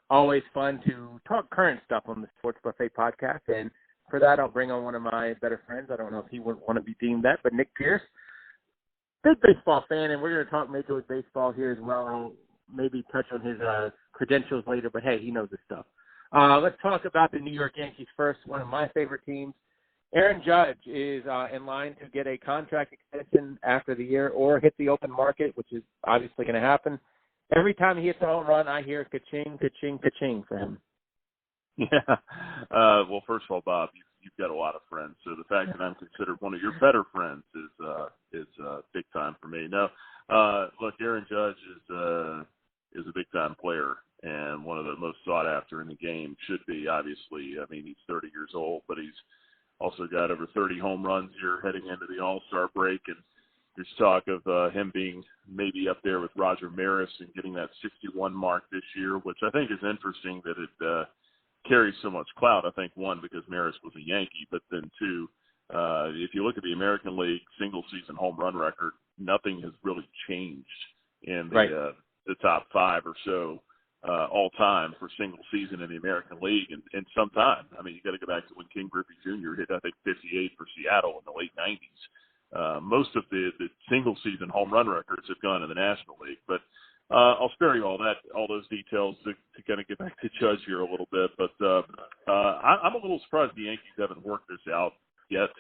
Always fun to talk current stuff on the Sports Buffet podcast. And for that, I'll bring on one of my better friends. I don't know if he would want to be deemed that, but Nick Pierce, big baseball fan, and we're going to talk Major League Baseball here as well. I'll maybe touch on his credentials later, but hey, he knows his stuff. Let's talk about the New York Yankees first, one of my favorite teams. Aaron Judge is in line to get a contract extension after the year or hit the open market, which is obviously going to happen. Every time he hits a home run, I hear ka-ching, ka-ching, ka-ching for him. Yeah. Well, first of all, Bob, you've got a lot of friends, so the fact that I'm considered one of your better friends is big time for me. No, look, Aaron Judge is a big time player and one of the most sought after in the game. Should be, obviously. I mean, he's 30 years old, but he's also got over 30 home runs here heading into the All-Star break, and there's talk of him being maybe up there with Roger Maris and getting that 61 mark this year, which I think is interesting that it carries so much clout. I think, one, because Maris was a Yankee, but then two, if you look at the American League single-season home run record, nothing has really changed in the top five or so all time for single season in the American League in some time. I mean, you got to go back to when King Griffey Jr. hit, I think, 58 for Seattle in the late 90s. Most of the single season home run records have gone in the National League, but I'll spare you all those details to kind of get back to Judge here a little bit. But I'm a little surprised the Yankees haven't worked this out yet.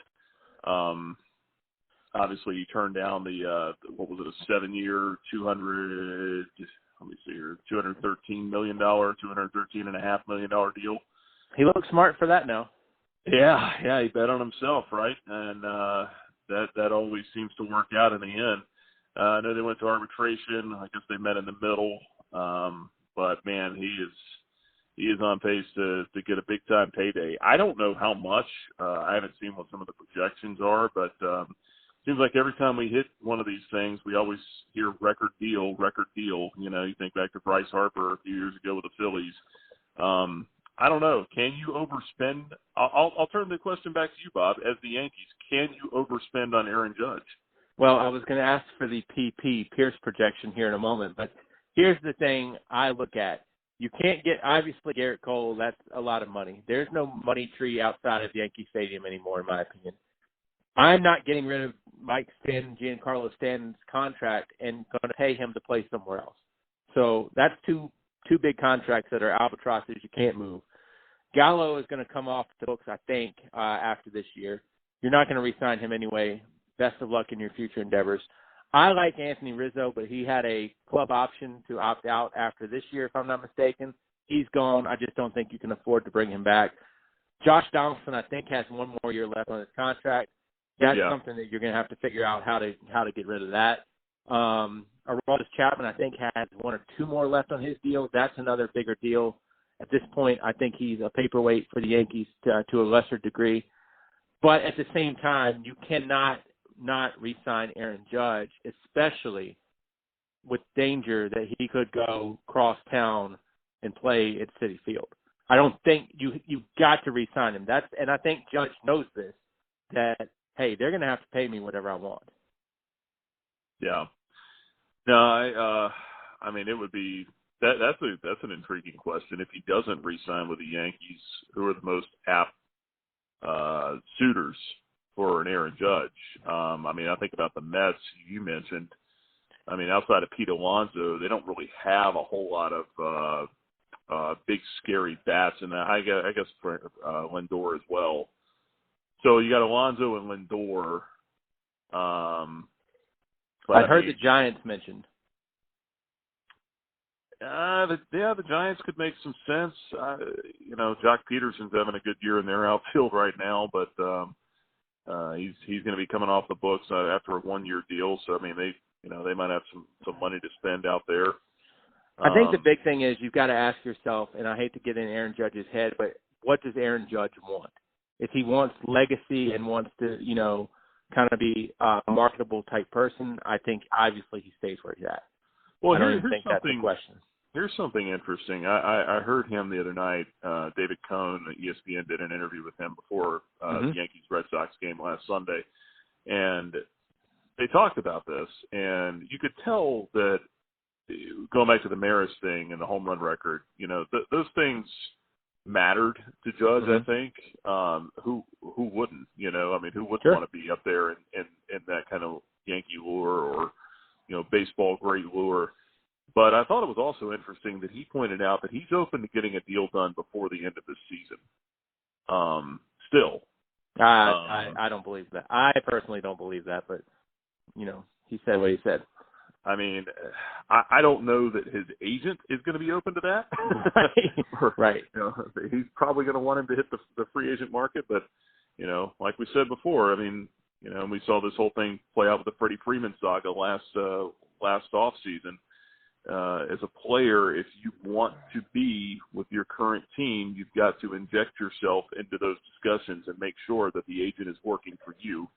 Obviously, he turned down the what was it, a 7-year, $213 million, $213.5 million deal. He looks smart for that now. Yeah, he bet on himself, right? And that always seems to work out in the end. I know they went to arbitration. I guess they met in the middle. But man, he is on pace to get a big time payday. I don't know how much. I haven't seen what some of the projections are, but seems like every time we hit one of these things, we always hear record deal. You know, you think back to Bryce Harper a few years ago with the Phillies. I don't know. Can you overspend? I'll turn the question back to you, Bob. As the Yankees, can you overspend on Aaron Judge? Well, I was going to ask for the PP Pierce projection here in a moment, but here's the thing I look at. You can't get, obviously, Garrett Cole. That's a lot of money. There's no money tree outside of Yankee Stadium anymore, in my opinion. I'm not getting rid of Mike Stanton, Giancarlo Stanton's contract and going to pay him to play somewhere else. So that's two big contracts that are albatrosses you can't move. Gallo is going to come off the books, I think, after this year. You're not going to re-sign him anyway. Best of luck in your future endeavors. I like Anthony Rizzo, but he had a club option to opt out after this year, if I'm not mistaken. He's gone. I just don't think you can afford to bring him back. Josh Donaldson, I think, has one more year left on his contract. That's something that you're going to have to figure out how to get rid of that. Aroldis Chapman, I think, has one or two more left on his deal. That's another bigger deal. At this point, I think he's a paperweight for the Yankees to a lesser degree. But at the same time, you cannot not re-sign Aaron Judge, especially with danger that he could go cross town and play at Citi Field. I don't think you've got to re-sign him. And I think Judge knows this, that, hey, they're going to have to pay me whatever I want. Yeah. No, I mean, it would be that's an intriguing question. If he doesn't re-sign with the Yankees, who are the most apt suitors for an Aaron Judge? I mean, I think about the Mets you mentioned. I mean, outside of Pete Alonso, they don't really have a whole lot of big, scary bats in that. I guess for Lindor as well. So you got Alonso and Lindor. I heard the Giants mentioned. The Giants could make some sense. Jock Peterson's having a good year in their outfield right now, but he's going to be coming off the books after a 1-year deal. So I mean, they might have some money to spend out there. I think the big thing is you've got to ask yourself, and I hate to get in Aaron Judge's head, but what does Aaron Judge want? If he wants legacy and wants to, kind of be a marketable type person, I think obviously he stays where he's at. Well, I don't think that's the question. Here's something interesting. I heard him the other night. David Cohn at ESPN did an interview with him before the Yankees-Red Sox game last Sunday, and they talked about this, and you could tell that going back to the Maris thing and the home run record, those things mattered to Judge. Mm-hmm. I think who wouldn't, who wouldn't Sure. want to be up there in that kind of Yankee lure or baseball great lure. But I thought it was also interesting that he pointed out that he's open to getting a deal done before the end of this season. Still, I don't believe that. I personally don't believe that, but he said what he said. I mean, I don't know that his agent is going to be open to that. Right. He's probably going to want him to hit the free agent market, but like we said before, I mean, we saw this whole thing play out with the Freddie Freeman saga last off season. As a player, if you want to be with your current team, you've got to inject yourself into those discussions and make sure that the agent is working for you.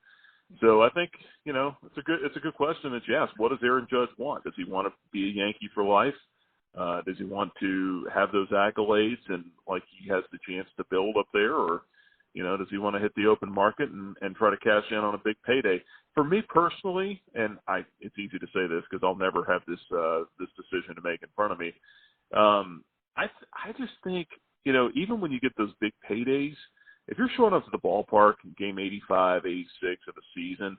So I think, it's a good question that you ask. What does Aaron Judge want? Does he want to be a Yankee for life? Does he want to have those accolades and like he has the chance to build up there? Or, does he want to hit the open market and try to cash in on a big payday? For me personally, and it's easy to say this because I'll never have this decision to make in front of me. I just think, even when you get those big paydays, if you're showing up to the ballpark in game 85, 86 of the season,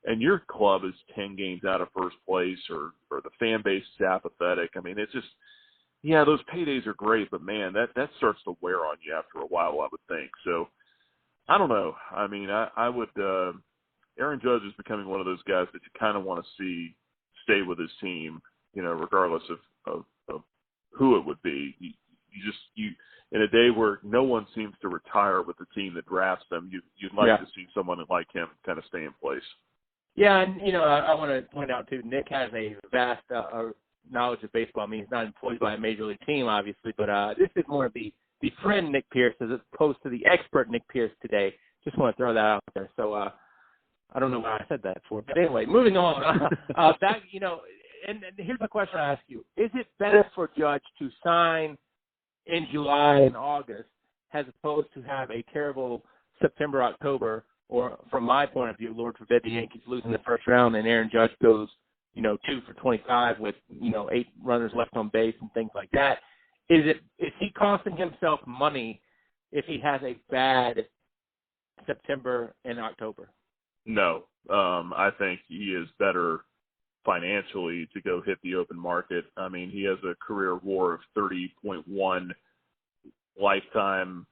and your club is 10 games out of first place or the fan base is apathetic, I mean, it's just, those paydays are great, but man, that starts to wear on you after a while, I would think. So I don't know. I mean, I would, Aaron Judge is becoming one of those guys that you kind of want to see stay with his team, regardless of who it would be. You in a day where no one seems to retire with the team that drafts them, you'd like to see someone like him kind of stay in place. Yeah, and I want to point out too, Nick has a vast knowledge of baseball. I mean, he's not employed by a major league team, obviously, but this is more of the friend Nick Pierce as opposed to the expert Nick Pierce today. Just want to throw that out there. So I don't know why I said that for, but anyway, moving on. And here's the question I ask you: is it better for Judge to sign in July and August, as opposed to have a terrible September, October, or from my point of view, Lord forbid the Yankees lose in the first round and Aaron Judge goes, 2 for 25 with, 8 runners left on base and things like that. Is he costing himself money if he has a bad September and October? No. I think he is better financially to go hit the open market. I mean, he has a career WAR of 30.1, lifetime,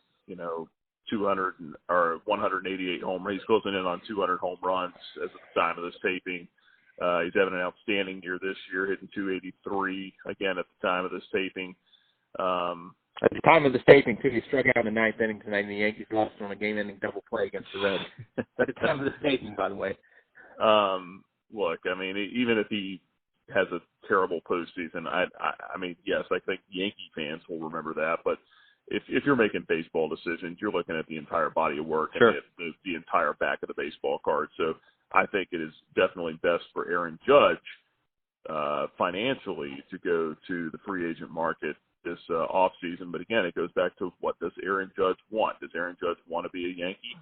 200 or 188 home runs. He's closing in on 200 home runs as of the time of this taping. He's having an outstanding year this year, hitting 283 again at the time of this taping. At the time of the taping, too, he struck out in the 9th inning tonight, and the Yankees lost on a game-ending double play against the Reds. At the time of the taping, by the way. Look, I mean, even if he has a terrible postseason, I mean, yes, I think Yankee fans will remember that. But if you're making baseball decisions, you're looking at the entire body of work Sure. and the entire back of the baseball card. So I think it is definitely best for Aaron Judge financially to go to the free agent market this offseason. But again, it goes back to what does Aaron Judge want? Does Aaron Judge want to be a Yankee?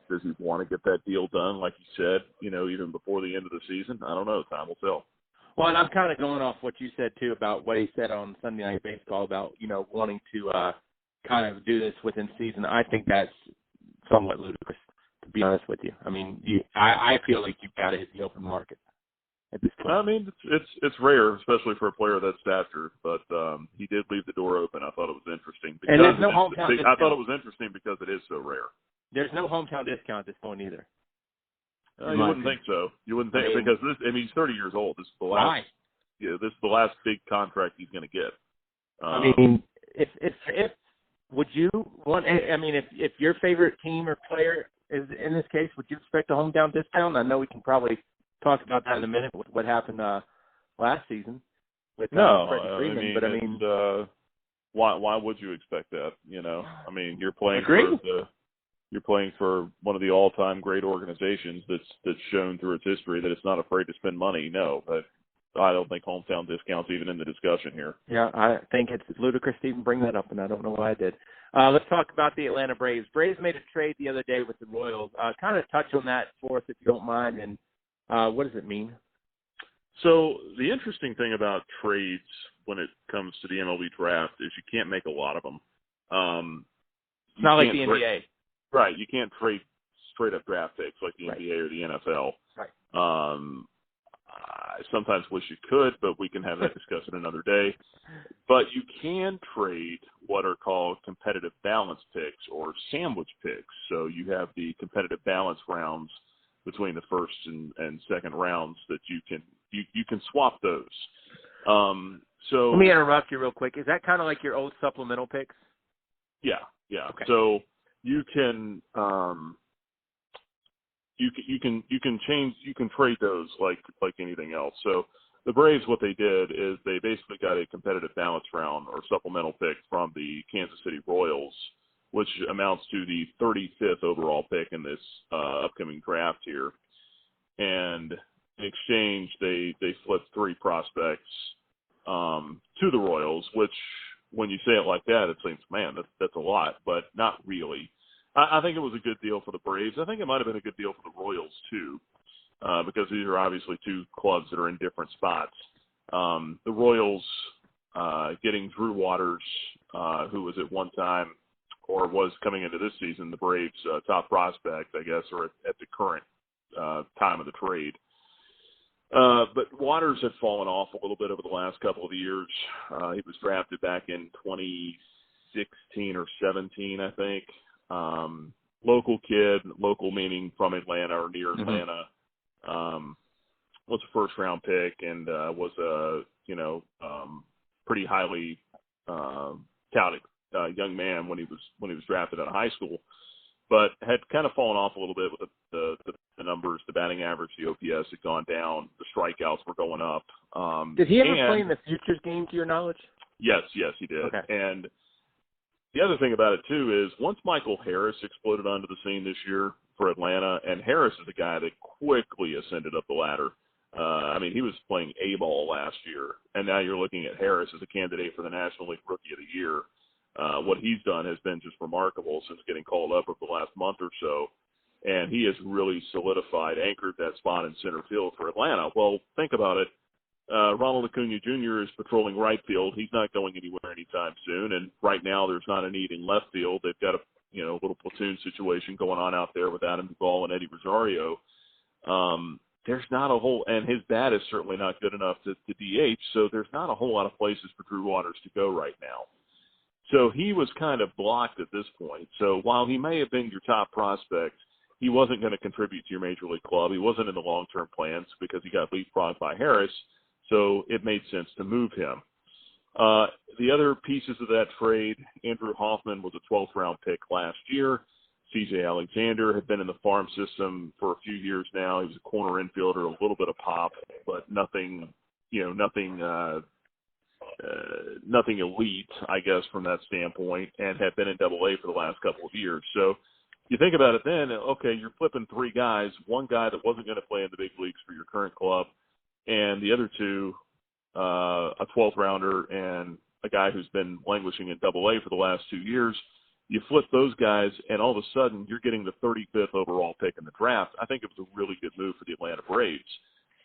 Does he want to get that deal done, like you said, even before the end of the season? I don't know. Time will tell. Well, and I'm kind of going off what you said, too, about what he said on Sunday Night Baseball about, wanting to kind of do this within season. I think that's somewhat ludicrous, to be honest with you. I mean, I feel like you've got to hit the open market at this point. I mean, it's rare, especially for a player that's stature, but he did leave the door open. I thought it was interesting. And there's no hometown discount. I thought it was interesting because it is so rare. There's no hometown discount at this point either. You wouldn't think so. You wouldn't think because he's 30 years old. This is the last. Right. This is the last big contract he's going to get. I mean, if would you want? I mean, if your favorite team or player is in this case, would you expect a hometown discount? I know we can probably talk about that in a minute with what happened last season with Freddie Freeman. But I mean, why would you expect that? I mean, you're playing for one of the all-time great organizations that's shown through its history that it's not afraid to spend money. No, but I don't think hometown discounts even in the discussion here. Yeah, I think it's ludicrous to even bring that up, and I don't know why I did. Let's talk about the Atlanta Braves. Braves made a trade the other day with the Royals. Kind of touch on that for us if you don't mind, and what does it mean? So the interesting thing about trades when it comes to the MLB draft is you can't make a lot of them. It's not like the NBA. Right. You can't trade straight up draft picks like the Right. NBA or the NFL. Right. I sometimes wish you could, but we can have that discussion another day. But you can trade what are called competitive balance picks or sandwich picks. So you have the competitive balance rounds between the first and second rounds that you can swap those. So let me interrupt you real quick. Is that kind of like your old supplemental picks? Yeah. Okay. So you can you can trade those like anything else. So the Braves, what they did is they basically got a competitive balance round or supplemental pick from the Kansas City Royals, which amounts to the 35th overall pick in this upcoming draft here. And in exchange, they flipped 3 prospects to the Royals, which when you say it like that, it seems, man, that's a lot, but not really. I think it was a good deal for the Braves. I think it might have been a good deal for the Royals too, because these are obviously 2 clubs that are in different spots. The Royals getting Drew Waters, who was at one time or was coming into this season the Braves' top prospect, I guess, or at the current time of the trade. But Waters had fallen off a little bit over the last couple of years. He was drafted back in 2016 or 17, I think. Local kid, local meaning from Atlanta or near Atlanta, was a first-round pick and was a pretty highly touted young man when he was drafted out of high school, but had kind of fallen off a little bit with the numbers. The batting average, the OPS had gone down. The strikeouts were going up. Did he ever play in the Futures game, to your knowledge? Yes, he did. Okay. And the other thing about it, too, is once Michael Harris exploded onto the scene this year for Atlanta, and Harris is a guy that quickly ascended up the ladder. He was playing A-ball last year, and now you're looking at Harris as a candidate for the National League Rookie of the Year. What he's done has been just remarkable since getting called up over the last month or so, and he has really solidified, anchored that spot in center field for Atlanta. Well, think about it. Ronald Acuna Jr. is patrolling right field. He's not going anywhere anytime soon, and right now there's not a need in left field. They've got a little platoon situation going on out there with Adam Duvall and Eddie Rosario. There's not a whole, and his bat is certainly not good enough to DH, so there's not a whole lot of places for Drew Waters to go right now. So he was kind of blocked at this point. So while he may have been your top prospect, he wasn't going to contribute to your major league club. He wasn't in the long-term plans because he got leapfrogged by Harris, so it made sense to move him. The other pieces of that trade, Andrew Hoffman was a 12th-round pick last year. C.J. Alexander had been in the farm system for a few years now. He was a corner infielder, a little bit of pop, but nothing elite, I guess, from that standpoint, and had been in Double-A for the last couple of years. So you think about it then, okay, you're flipping 3 guys, one guy that wasn't going to play in the big leagues for your current club, and the other 2, a 12th rounder and a guy who's been languishing in Double-A for the last 2 years. You flip those guys, and all of a sudden you're getting the 35th overall pick in the draft. I think it was a really good move for the Atlanta Braves.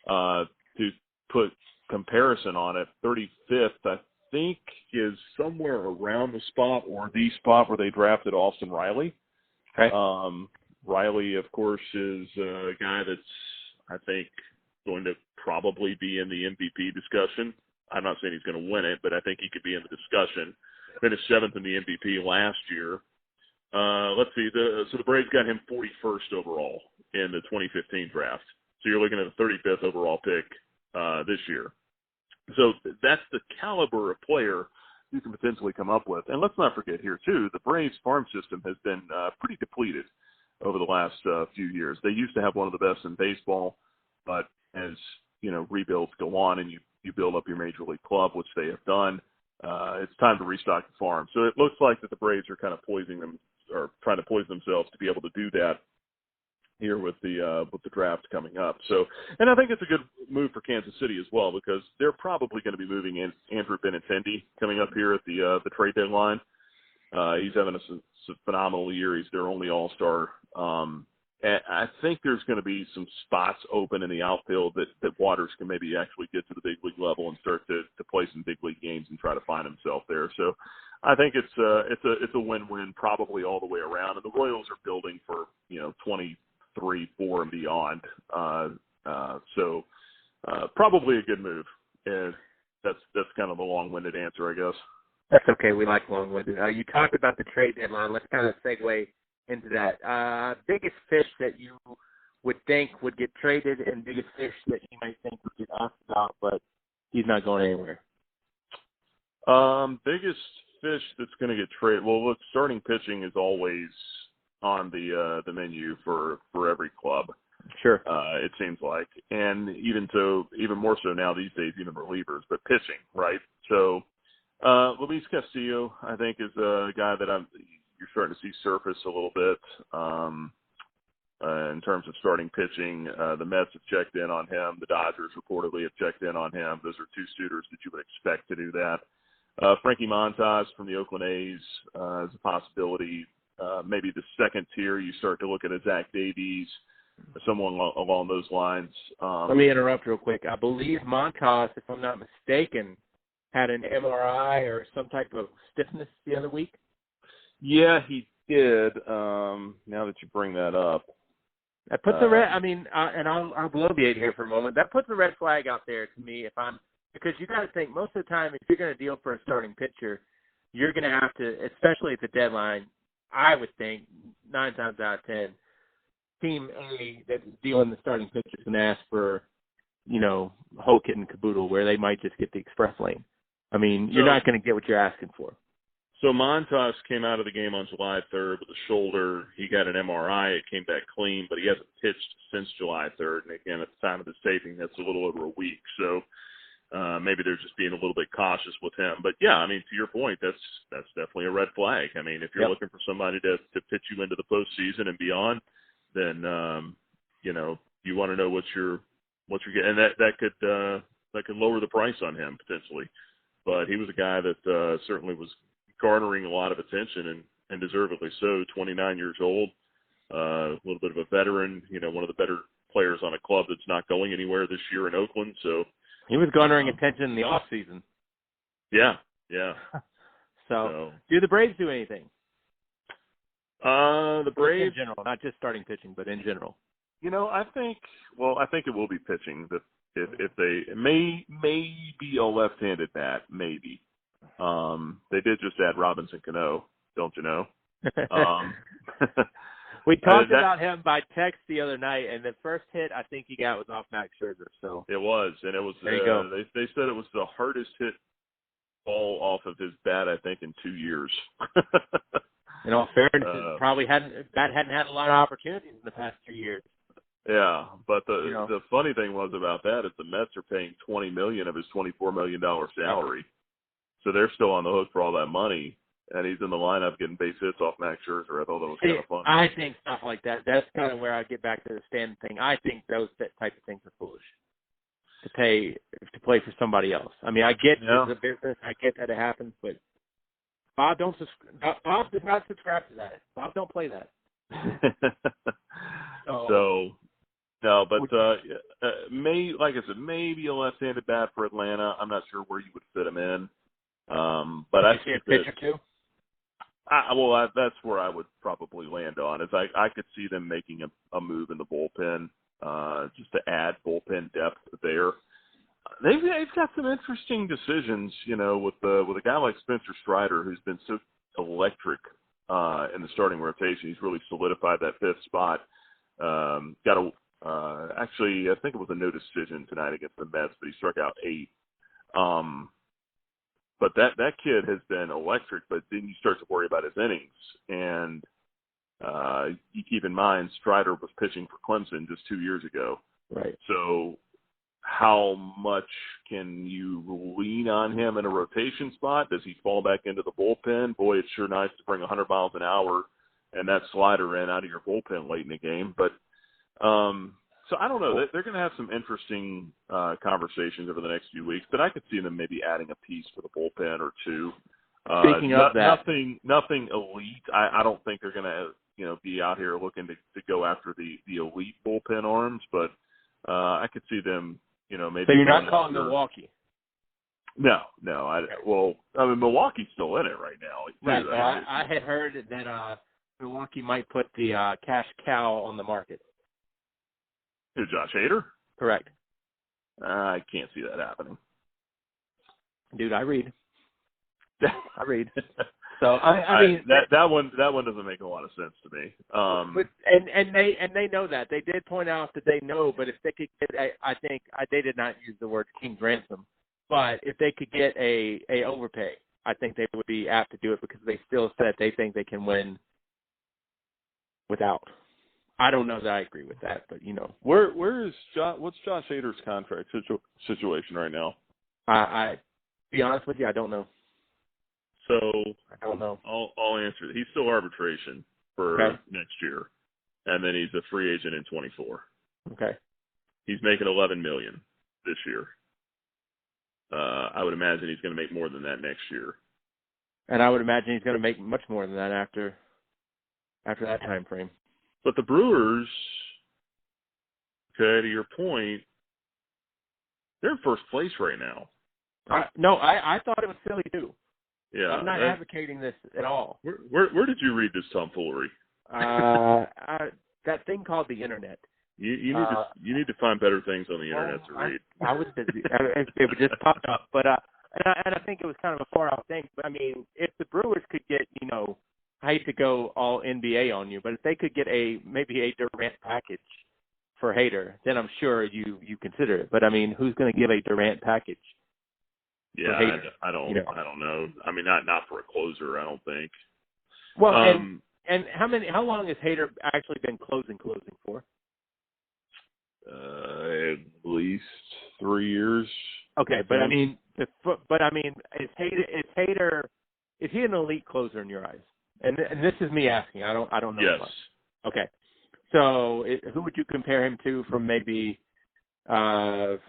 To put comparison on it, 35th, I think, is somewhere around the spot or the spot where they drafted Austin Riley. Okay. Riley, of course, is a guy that's, I think, going to probably be in the MVP discussion. I'm not saying he's going to win it, but I think he could be in the discussion. Finished 7th in the MVP last year. Let's see. So the Braves got him 41st overall in the 2015 draft. So you're looking at a 35th overall pick this year. So that's the caliber of player you can potentially come up with. And let's not forget here, too, the Braves farm system has been pretty depleted over the last few years. They used to have one of the best in baseball, but as rebuilds go on and you build up your major league club, which they have done, it's time to restock the farm. So it looks like that the Braves are kind of trying to poison themselves to be able to do that here with the draft coming up. So, and I think it's a good move for Kansas City as well, because they're probably going to be moving in Andrew Benintendi coming up here at the trade deadline. He's having a phenomenal year. He's their only all-star And I think there's going to be some spots open in the outfield that Waters can maybe actually get to the big league level and start to play some big league games and try to find himself there. So I think it's a win-win probably all the way around. And the Royals are building for 23, 4 and beyond. So probably a good move. And that's kind of a long-winded answer, I guess. That's okay. We like long-winded. You talked about the trade deadline. Let's kind of segue into that. Biggest fish that you would think would get traded and biggest fish that you might think would get asked about, but he's not going anywhere. Biggest fish that's going to get traded. Well, look, starting pitching is always on the menu for every club. Sure. It seems like, and even more so now these days, even relievers, but pitching, right? So, Luis Castillo, I think, is a guy that you're starting to see surface a little bit in terms of starting pitching. The Mets have checked in on him. The Dodgers reportedly have checked in on him. Those are two suitors that you would expect to do that. Frankie Montas from the Oakland A's is a possibility. Maybe the second tier, you start to look at a Zach Davies, someone along those lines. Let me interrupt real quick. I believe Montas, if I'm not mistaken, had an MRI or some type of stiffness the other week. Yeah, he did. Now that you bring that up, that puts a red. I mean, and I'll bloviate here for a moment. That puts a red flag out there to me. Because you got to think most of the time, if you're going to deal for a starting pitcher, you're going to have to, especially at the deadline. I would think 9 times out of 10, Team A that's dealing the starting pitcher is going to ask for, whole kit and caboodle, where they might just get the express lane. I mean, you're not going to get what you're asking for. So Montas came out of the game on July 3rd with a shoulder. He got an MRI. It came back clean, but he hasn't pitched since July 3rd. And again, at the time of this taping, that's a little over a week. So maybe they're just being a little bit cautious with him. But yeah, I mean, to your point, that's definitely a red flag. I mean, if you're looking for somebody to pitch you into the postseason and beyond, then you want to know what you're getting, and that could lower the price on him potentially. But he was a guy that certainly was garnering a lot of attention and deservedly so. 29 years old, a little bit of a veteran, one of the better players on a club that's not going anywhere this year in Oakland. So he was garnering attention in the off season. Yeah. So do the Braves do anything? The Braves in general, not just starting pitching, but in general. I think it will be pitching. If they may be a left-handed bat, maybe. They did just add Robinson Cano, don't you know? We talked about him by text the other night, and the first hit I think he got was off Max Scherzer. So it was, and it was. There you go. They said it was the hardest hit ball off of his bat, I think, in 2 years. In all fairness, probably hadn't had a lot of opportunities in the past 2 years. Yeah, but the funny thing was about that is the Mets are paying $20 million of his $24 million salary, so they're still on the hook for all that money, and he's in the lineup getting base hits off Max Scherzer. I thought that was kind of fun. I think stuff like that's kind of where I get back to the stand thing. I think those type of things are foolish to play for somebody else. I mean, I get it's a business. I get that it happens, but Bob does not subscribe to that. Bob don't play that. So no, but like I said, maybe a left-handed bat for Atlanta. I'm not sure where you would fit him in. But I see a pitcher too. That's where I would probably land on. Is I could see them making a move in the bullpen, just to add bullpen depth there. They've got some interesting decisions, with a guy like Spencer Strider, who's been so electric in the starting rotation. He's really solidified that fifth spot. Actually, I think it was a no decision tonight against the Mets, but he struck out 8. But that kid has been electric, but then you start to worry about his innings. And you keep in mind, Strider was pitching for Clemson just 2 years ago. Right. So how much can you lean on him in a rotation spot? Does he fall back into the bullpen? Boy, it's sure nice to bring 100 miles an hour and that slider in out of your bullpen late in the game. But so I don't know. They're going to have some interesting conversations over the next few weeks, but I could see them maybe adding a piece for the bullpen or two. Speaking of that, nothing elite. I don't think they're going to be out here looking to go after the elite bullpen arms, but I could see them maybe. So you're not calling Milwaukee? No. Milwaukee's still in it right now. Right. I had heard that Milwaukee might put the cash cow on the market. Who, Josh Hader? Correct. I can't see that happening. Dude, I read. So I mean that one doesn't make a lot of sense to me. And they know that. They did point out that they know, but if they could get they did not use the word king's ransom, but if they could get a overpay, I think they would be apt to do it because they still said they think they can win without. I don't know that I agree with that, but where is what's Josh Hader's contract situation right now? I be honest with you, I don't know. So I don't know. I'll answer. He's still arbitration for next year, and then he's a free agent in 24. Okay. He's making $11 million this year. I would imagine he's going to make more than that next year. And I would imagine he's going to make much more than that after that time frame. But the Brewers, okay, to your point, they're in first place right now. I thought it was Philly too. Yeah, I'm not advocating this at all. Where did you read this tomfoolery? That thing called the internet. You need to find better things on the internet to read. I was busy. It just popped up, but and I think it was kind of a far out thing. But I mean, if the Brewers could get, I hate to go all NBA on you, but if they could get maybe a Durant package for Hader, then I'm sure you consider it. But I mean, who's going to give a Durant package? Yeah, I don't know. I mean, not for a closer, I don't think. Well, and how long has Hader actually been closing for? At least 3 years. Okay, but I mean, is Hader is he an elite closer in your eyes? And this is me asking. I don't know. Yes. Much. Okay. So who would you compare him to from maybe 90s,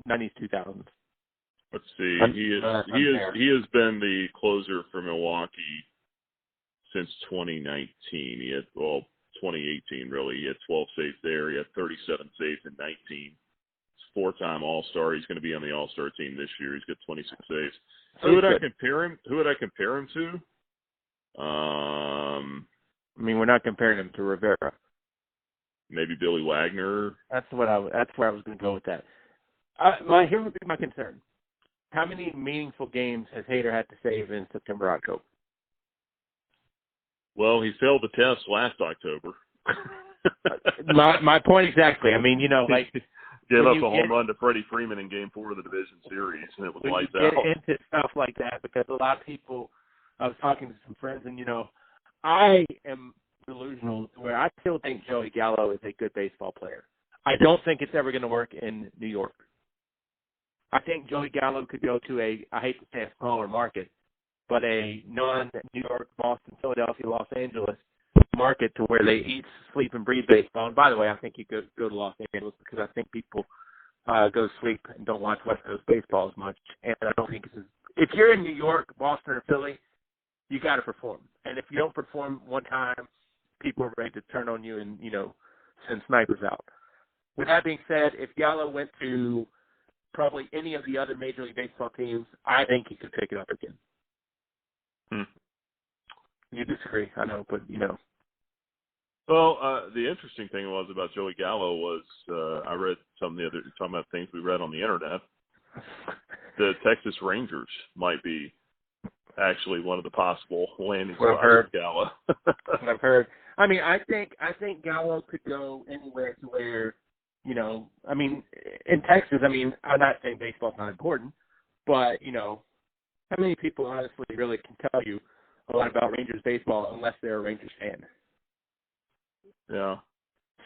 2000s? Let's see. He has been the closer for Milwaukee since 2019. 2018 really. He had 12 saves there. He had 37 saves in 19. He's four-time All-Star. He's going to be on the All-Star team this year. He's got 26 saves. Who would I compare him to? I mean, we're not comparing him to Rivera. Maybe Billy Wagner. That's where I was going to go with that. Here would be my concern. How many meaningful games has Hader had to save in September, October? Well, he failed the test last October. my point exactly. I mean, like gave up a home run to Freddie Freeman in Game 4 of the division series, and it was lights out. Get into stuff like that because a lot of people. I was talking to some friends, and I am delusional where I still think Joey Gallo is a good baseball player. I don't think it's ever going to work in New York. I think Joey Gallo could go to I hate to say a smaller market, but a non-New York, Boston, Philadelphia, Los Angeles market to where they eat, sleep, and breathe baseball. And by the way, I think you could go to Los Angeles because I think people go to sleep and don't watch West Coast baseball as much. And I don't think if you're in New York, Boston, or Philly, you got to perform. And if you don't perform one time, people are ready to turn on you and, send snipers out. With that being said, if Gallo went to probably any of the other Major League Baseball teams, I think he could pick it up again. You disagree, I know, but Well, the interesting thing about Joey Gallo was I read talking about things we read on the internet. The Texas Rangers might be actually one of the possible landing spots for Gallo. I've heard. I mean, I think Gallo could go anywhere to where, I mean, in Texas, I mean, I'm not saying baseball's not important, but, how many people honestly really can tell you a lot about Rangers baseball unless they're a Rangers fan? Yeah.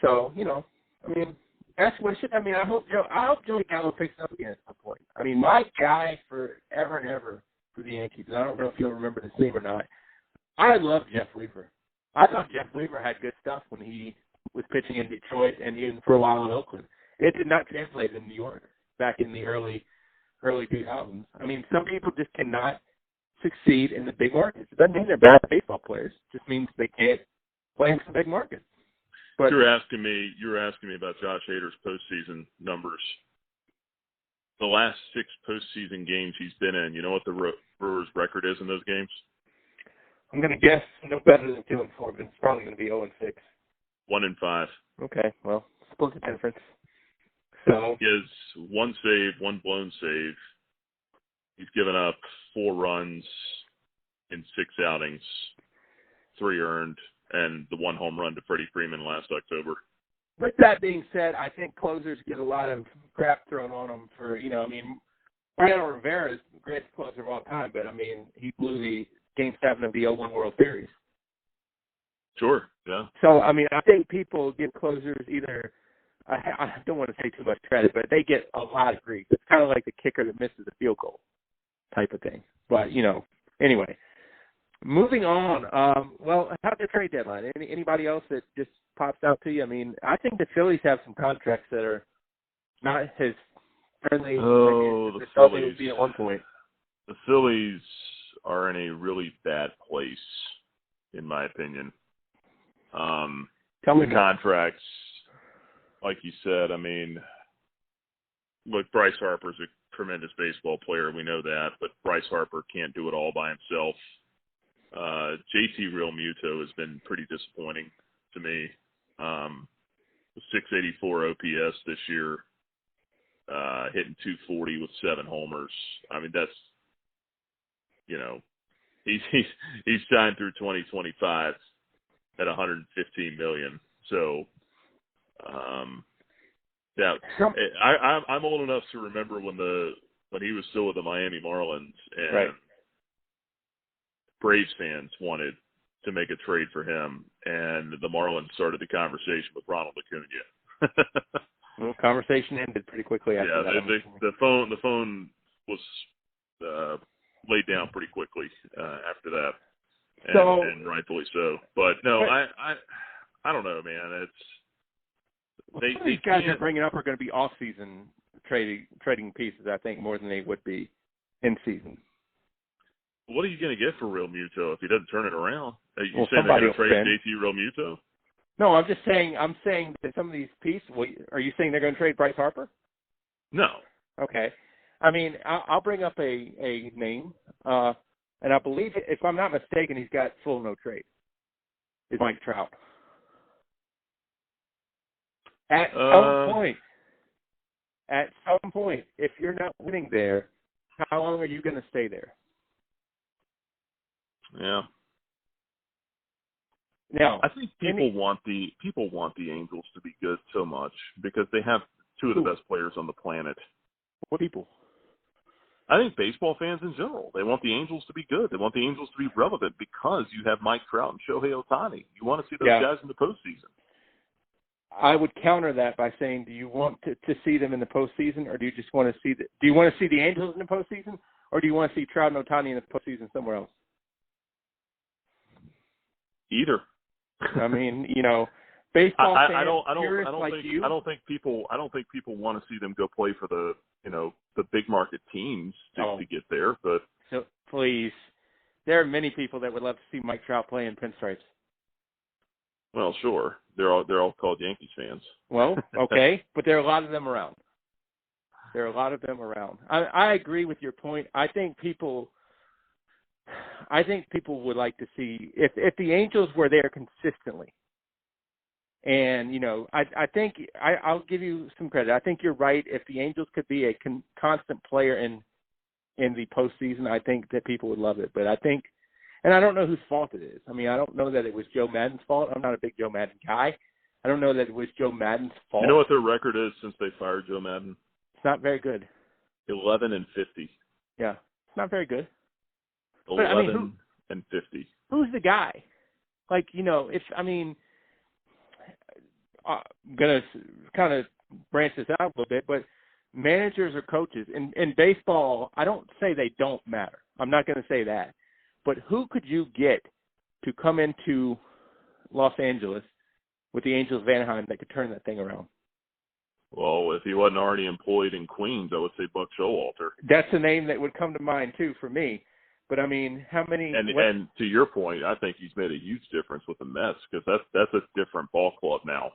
So, I mean, that's what I mean, I hope Joey Gallo picks up again at some point. I mean, my guy forever and ever for the Yankees, and I don't know if you'll remember this name or not, I love Jeff Weaver. I thought Jeff Weaver had good stuff when he was pitching in Detroit and even for a while in Oakland. It did not translate in New York back in the early 2000s. I mean, some people just cannot succeed in the big markets. It doesn't mean they're bad baseball players. It just means they can't play in some big markets. But you're asking me about Josh Hader's postseason numbers. The last 6 postseason games he's been in, you know what the Brewers' record is in those games? I'm going to guess no better than 2-4, but it's probably going to be 0-6. 1-5. Okay, well, split the difference. So he has 1 save, 1 blown save. He's given up 4 runs in 6 outings, 3 earned, and the 1 home run to Freddie Freeman last October. With that being said, I think closers get a lot of crap thrown on them for, Mariano Rivera is the greatest closer of all time, but, he blew the Game 7 of the 0-1 World Series. Sure, yeah. So, I think people give closers either, I don't want to say too much credit, but they get a lot of grief. It's kind of like the kicker that misses a field goal type of thing. But, anyway. Moving on, how's the trade deadline? Anybody else that just pops out to you? I think the Phillies have some contracts that are not as friendly as they thought they would be at one point. The Phillies are in a really bad place, in my opinion. Tell me contracts, like you said, look, Bryce Harper's a tremendous baseball player. We know that, but Bryce Harper can't do it all by himself. JT Realmuto has been pretty disappointing to me. 684 OPS this year, hitting 240 with 7 homers. That's, he's signed through 2025 at $115 million. So, I'm old enough to remember when he was still with the Miami Marlins, and right. Braves fans wanted to make a trade for him, and the Marlins started the conversation with Ronald Acuna. Well, conversation ended pretty quickly after that. The phone was laid down pretty quickly after that, and rightfully so. But no, I don't know, man. These guys you're bringing up are going to be off-season trading pieces, I think, more than they would be in season. What are you going to get for Realmuto if he doesn't turn it around? Are you saying they're going to trade JT Realmuto? No, I'm saying that some of these pieces, are you saying they're going to trade Bryce Harper? No. Okay. I'll bring up a name, and I believe, if I'm not mistaken, he's got full no trade. It's Mike Trout. At some point, if you're not winning there, how long are you going to stay there? Yeah. Now, I think people want the Angels to be good so much because they have 2 of the best players on the planet. What people? I think baseball fans in general, they want the Angels to be good. They want the Angels to be relevant because you have Mike Trout and Shohei Ohtani. You want to see those guys in the postseason. I would counter that by saying, do you want to see them in the postseason, or do you just want to see do you want to see the Angels in the postseason, or do you want to see Trout and Ohtani in the postseason somewhere else? Either. Baseball fans, I don't think people want to see them go play for the the big market teams to get there. But so please, there are many people that would love to see Mike Trout play in pinstripes. Well, sure, they're all called Yankees fans. Well, okay, but there are a lot of them around. I agree with your point. I think people would like to see if the Angels were there consistently. And, I think I'll give you some credit. I think you're right. If the Angels could be a constant player in the postseason, I think that people would love it. But I think, and I don't know whose fault it is. I don't know that it was Joe Madden's fault. I'm not a big Joe Madden guy. I don't know that it was Joe Madden's fault. You know what their record is since they fired Joe Madden? It's not very good. 11-50. Yeah, it's not very good. 11-50. Who's the guy? I'm going to kind of branch this out a little bit, but managers or coaches in baseball, I don't say they don't matter. I'm not going to say that. But who could you get to come into Los Angeles with the Angels of Anaheim that could turn that thing around? Well, if he wasn't already employed in Queens, I would say Buck Showalter. That's a name that would come to mind, too, for me. But I mean, how many? And to your point, I think he's made a huge difference with the Mets because that's a different ball club now.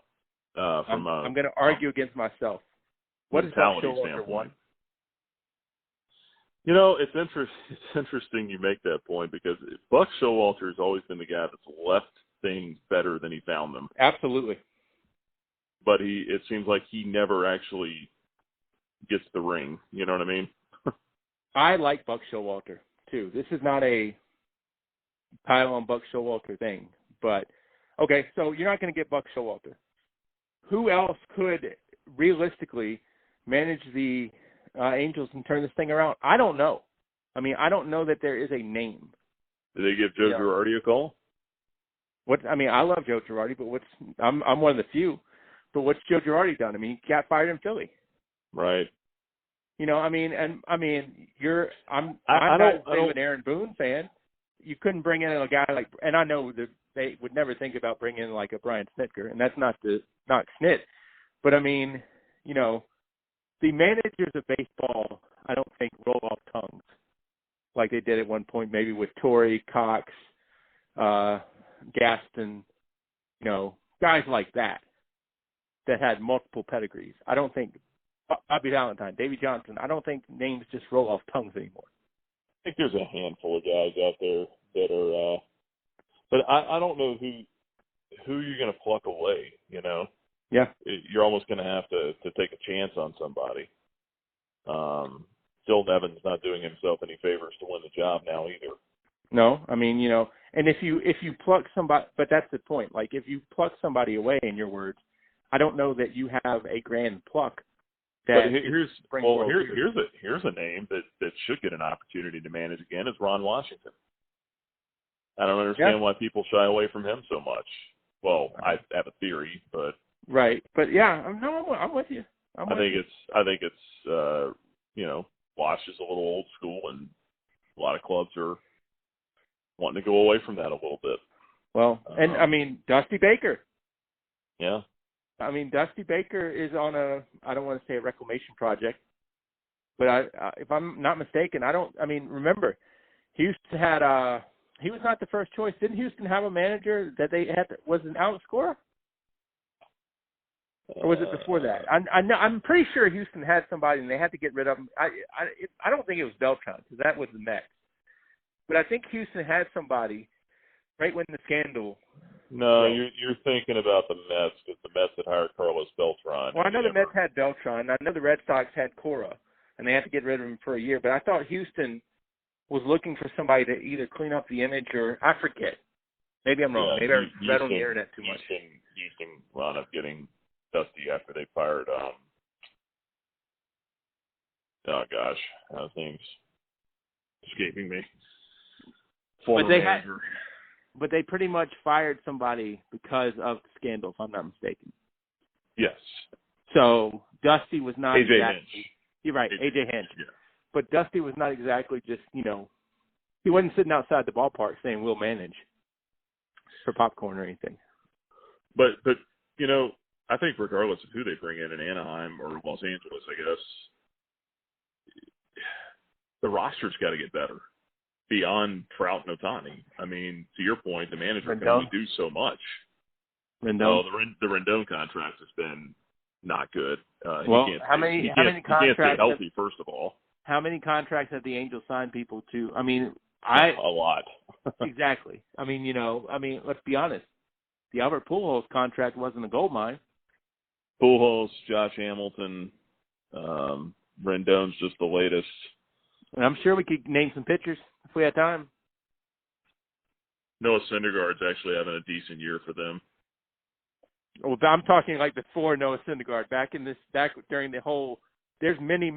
I'm going to argue against myself. What is Buck Showalter won? You know, it's interesting you make that point because Buck Showalter has always been the guy that's left things better than he found them. Absolutely. But it seems like he never actually gets the ring. You know what I mean? I like Buck Showalter too. This is not a pile on Buck Showalter thing, but okay. So you're not going to get Buck Showalter. Who else could realistically manage the Angels and turn this thing around? I don't know. I mean, I don't know that there is a name. Did they give Joe Girardi a call? I love Joe Girardi, but I'm one of the few. But what's Joe Girardi done? I mean, he got fired in Philly. Right. You know, I'm not an Aaron Boone fan. You couldn't bring in a guy like, and I know that they would never think about bringing in like a Brian Snitker, and that's not Snit. But I mean, you know, the managers of baseball, I don't think roll off tongues like they did at one point, maybe with Torrey, Cox, Gaston, you know, guys like that had multiple pedigrees. I don't think Bobby Valentine, Davey Johnson, I don't think names just roll off tongues anymore. I think there's a handful of guys out there that are, but I don't know who you're going to pluck away, you know? Yeah. You're almost going to have to take a chance on somebody. Phil Nevin's not doing himself any favors to win the job now either. No, I mean, you know, and if you pluck somebody, but that's the point. Like if you pluck somebody away, in your words, I don't know that you have a grand pluck. But here's a name that should get an opportunity to manage again is Ron Washington. I don't understand why people shy away from him so much. Well, I have a theory, but right. But yeah, I'm with you. I think it's you know, Wash is a little old school, and a lot of clubs are wanting to go away from that a little bit. Well, and I mean Dusty Baker. Yeah. I mean, Dusty Baker is on I don't want to say a reclamation project, but if I'm not mistaken, remember, Houston had, he was not the first choice. Didn't Houston have a manager that they had, was an outscorer? Or was it before that? I'm pretty sure Houston had somebody and they had to get rid of him. I don't think it was Beltran because that was the Mets. But I think Houston had somebody right when the scandal. No, you're thinking about the Mets because the Mets had hired Carlos Beltran. Well, I know the Mets had Beltran. I know the Red Sox had Cora, and they had to get rid of him for a year. But I thought Houston was looking for somebody to either clean up the image or I forget. Maybe I'm wrong. Maybe I read on the internet too much. Houston wound up getting Dusty after they fired. Oh gosh, his name's escaping me. Former manager. But they pretty much fired somebody because of the scandal, if I'm not mistaken. Yes. So Dusty was not A.J. exactly. Hinch. You're right, A.J. Hinch. Yeah. But Dusty was not exactly just, you know, he wasn't sitting outside the ballpark saying we'll manage for popcorn or anything. But you know, I think regardless of who they bring in Anaheim or Los Angeles, I guess the roster's got to get better. Beyond Trout and Ohtani. I mean, to your point, the manager can only do so much. Rendon? The Rendon contract has been not good. How many contracts? He can't stay healthy, first of all. How many contracts have the Angels signed people to? I mean, a lot. Exactly. I mean, you know, let's be honest. The Albert Pujols contract wasn't a gold mine. Pujols, Josh Hamilton, Rendon's just the latest. And I'm sure we could name some pitchers if we had time. Noah Syndergaard's actually having a decent year for them. Well, I'm talking like before Noah Syndergaard. Back during the whole, there's many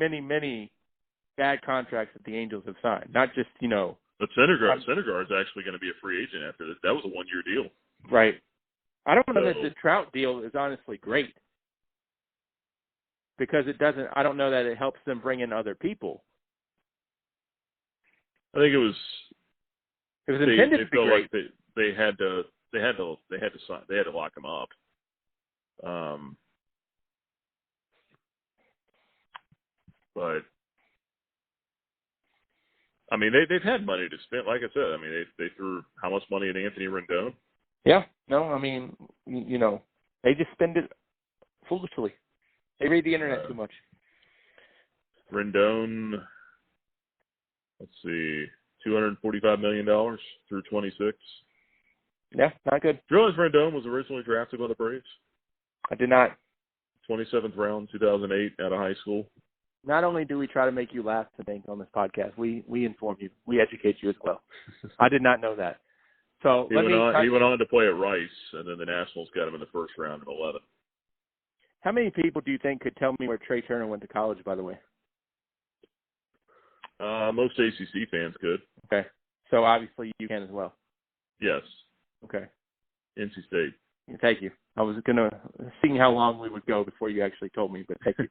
bad contracts that the Angels have signed. Not just, you know. But Syndergaard's actually going to be a free agent after this. That was a 1-year deal. Right. I don't know that the Trout deal is honestly great because I don't know that it helps them bring in other people. I think it was intended to be great. Like they had to lock him up. But I mean, they've had money to spend. Like I said, I mean, they threw how much money at Anthony Rendon? Yeah. No, I mean, they just spend it foolishly. They read the internet too much. Rendon, let's see, $245 million through 26. Yeah, not good. Do you realize Rendon was originally drafted by the Braves? I did not. 27th round, 2008, out of high school. Not only do we try to make you laugh to think on this podcast, we inform you. We educate you as well. I did not know that. So he went on to play at Rice, and then the Nationals got him in the first round in 11. How many people do you think could tell me where Trey Turner went to college, by the way? Most ACC fans could. Okay. So obviously you can as well. Yes. Okay. NC State. Thank you. I was going to see how long we would go before you actually told me, but thank you.